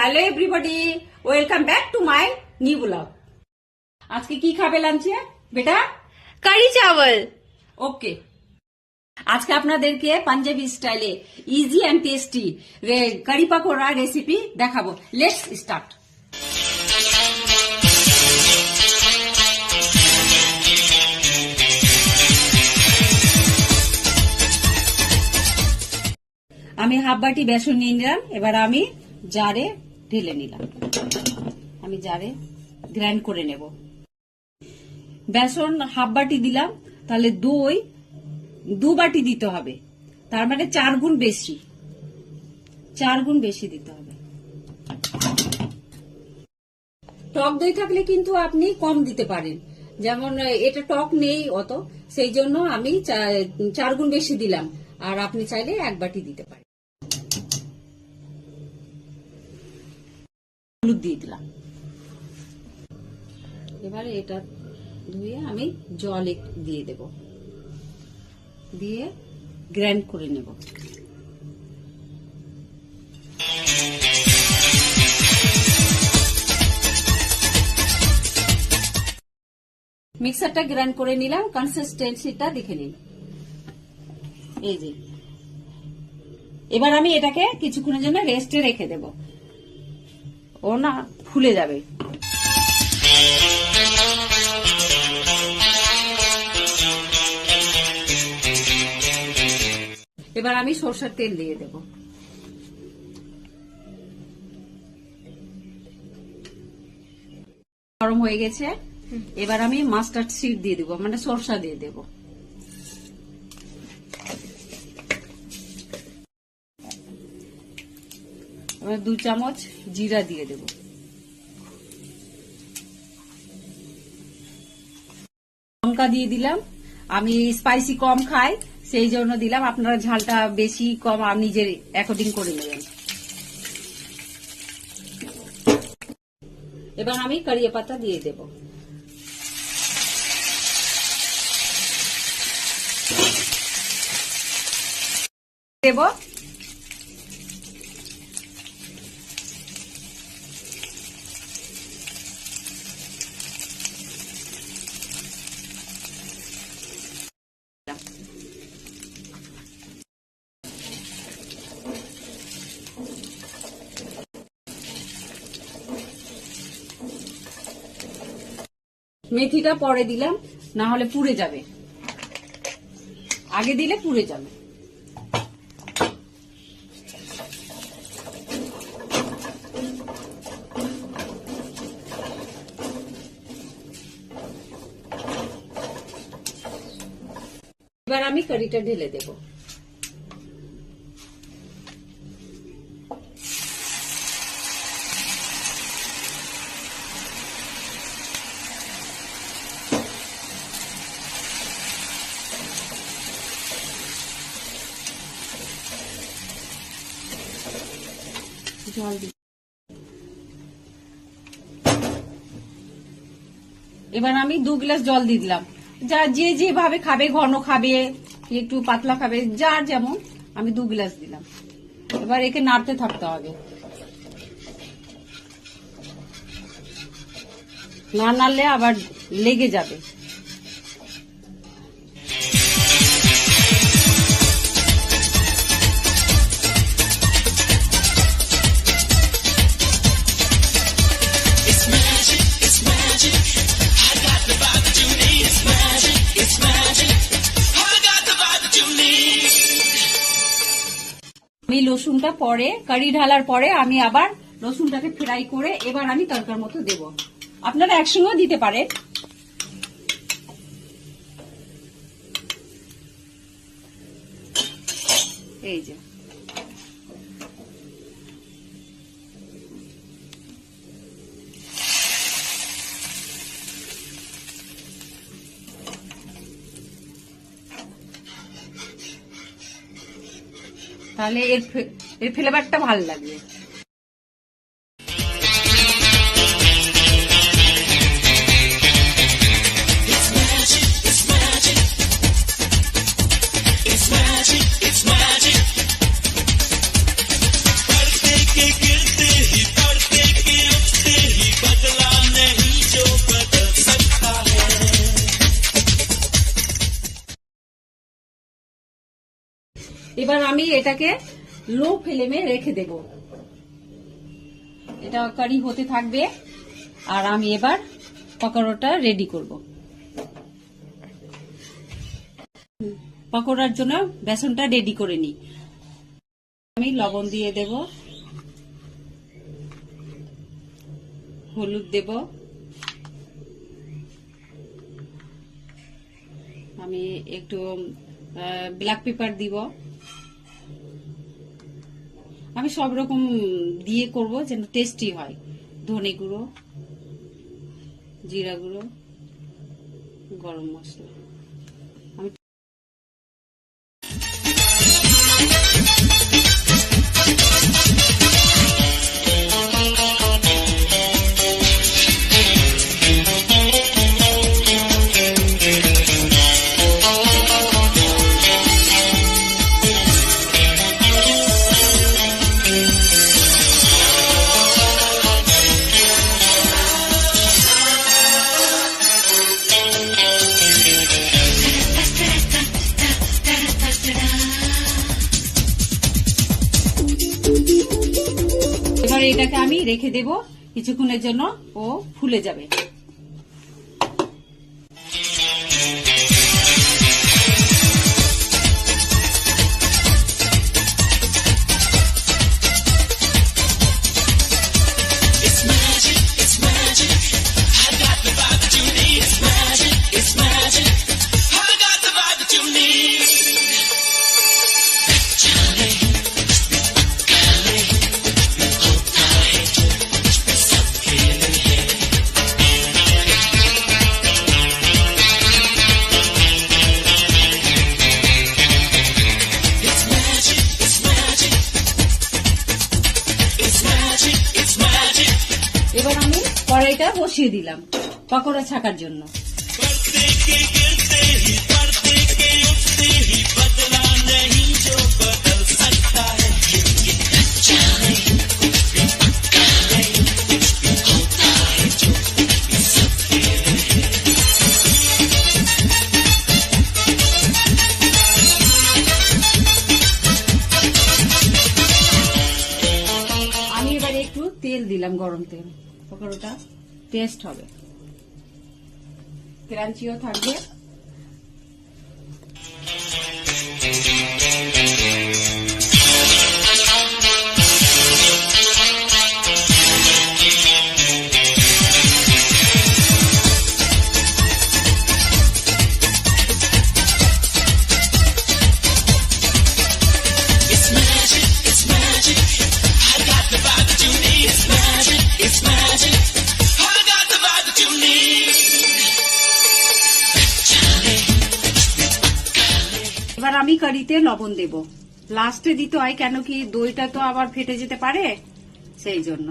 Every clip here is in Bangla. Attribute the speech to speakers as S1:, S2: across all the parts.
S1: Hello everybody, welcome back to my new blog. আজকে কি খাবে লাঞ্চে বেটা?
S2: কারি চাওয়াল।
S1: ওকে, আজকে আপনাদেরকে পাঞ্জাবি স্টাইলে easy and tasty curry pakora recipe দেখাবো। Let's start. আমি হাফ বাটি বেসন নিয়ে নিলাম, এবার আমি জারে ঢেলে নিলাম। আমি জারে গ্রাইন্ড করে নেব। বেসন হাফ বাটি দিলাম, তাহলে দই 2 বাটি দিতে হবে, তার মানে 4 গুণ বেশি, 4 গুণ বেশি দিতে হবে। টক দই থাকলে কিন্তু আপনি কম দিতে পারেন, যেমন এটা টক নেই অত, সেই জন্য আমি 4 গুণ বেশি দিলাম, আর আপনি চাইলে 1 বাটি দিতে পারেন। হলুদ দিয়ে দিলাম। এবারে এটা ধুয়ে আমি জল দিয়ে দেব, দিয়ে গ্রাইন্ড করে নেব। মিক্সারটা গ্রাইন্ড করে নিলাম, কনসিস্টেন্সিটা দেখে নিন, এই যে। এবার আমি এটাকে কিছুক্ষণের জন্য রেস্টে রেখে দেব, ও না ফুলে যাবে। এবার আমি সরষের তেল দিয়ে দেব। গরম হয়ে গেছে, এবার আমি মাস্টার্ড সিড দিয়ে দেব, মানে সরষা দিয়ে দেব। এবার 2 চামচ জিরা দিয়ে দেব। লঙ্কা দিয়ে দিলাম, আমি স্পাইসি কম খাই সেই জন্য দিলাম, আপনারা ঝালটা বেশি কম নিজের অ্যাকর্ডিং করে নেবেন। এবার আমি কারিয়া পাতা দিয়ে দেব। দেব মেথিটা পরে দিলাম, না হলে পুড়ে যাবে, আগে দিলে পুড়ে যাবে। এবার আমি কারিটা ঢেলে দেব। জল দিই। এবার আমি 2 গ্লাস জল দিয়ে দিলাম, যা যে যেভাবে খাবে, ঘন খাবে একটু পাতলা খাবে, যার যেমন, আমি 2 গ্লাস দিলাম। এবার একে নাড়তে থাকতে হবে, না নাড়লে আবার লেগে যাবে। আমি রসুনটা পরে, কারি ঢালার পরে আমি আবার রসুনটাকে ফ্রাই করে এবার আমি তরকার মতো দেব। আপনারা একসঙ্গেও দিতে পারেন। এই যে তাহলে এর ফ্লেভারটা ভালো লাগবে। এবার আমি এটাকে লো ফ্লেমে রেখে দেব। এটা কারি হতে থাকবে আর আমি এবার পকোড়াটা রেডি করব। পকোড়ার জন্য বেসনটা রেডি করে নিই। আমি লবণ দিয়ে দেব, হলুদ দেব, আমি একটু ব্ল্যাক পেপার দিব। আমি সব রকম দিয়ে করব যেন টেস্টি হয়। ধনে গুঁড়ো, জিরা গুঁড়ো, গরম মশলা। আমি এবার এটাকে আমি রেখে দেব কিছুক্ষণের জন্য, ও ফুলে যাবে। এবার আমি কড়াইটা বসিয়ে দিলাম পকোড়া ছাকার জন্য। আমি এবারে একটু তেল দিলাম, গরম তেল, পকোড়াটা টেস্ট হবে, ক্রাঞ্চিও থাকবে। এবার আমি কারিতে লবণ দেব, লাস্টে দিতে হয়, কেন কি দইটা তো আবার ফেটে যেতে পারে, সেই জন্য।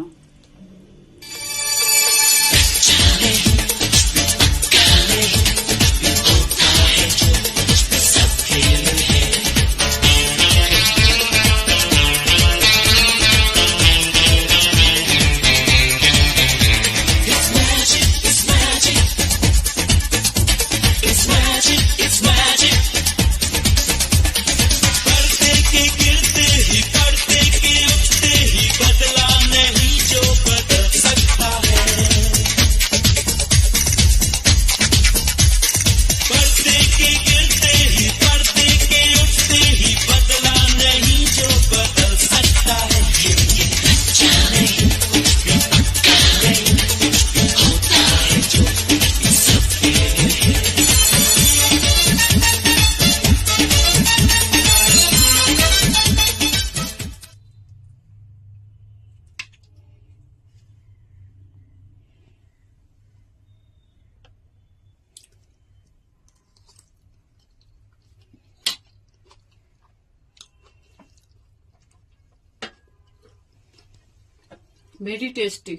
S1: Very tasty.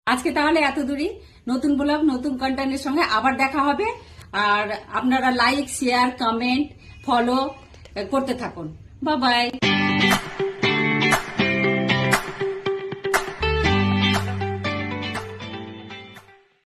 S1: আজকে তাহলে এত দূরই। নতুন ব্লগ, নতুন কন্টেন্টের সঙ্গে আবার দেখা হবে। আর আপনারা লাইক, শেয়ার, কমেন্ট, ফলো করতে থাকুন। Bye bye.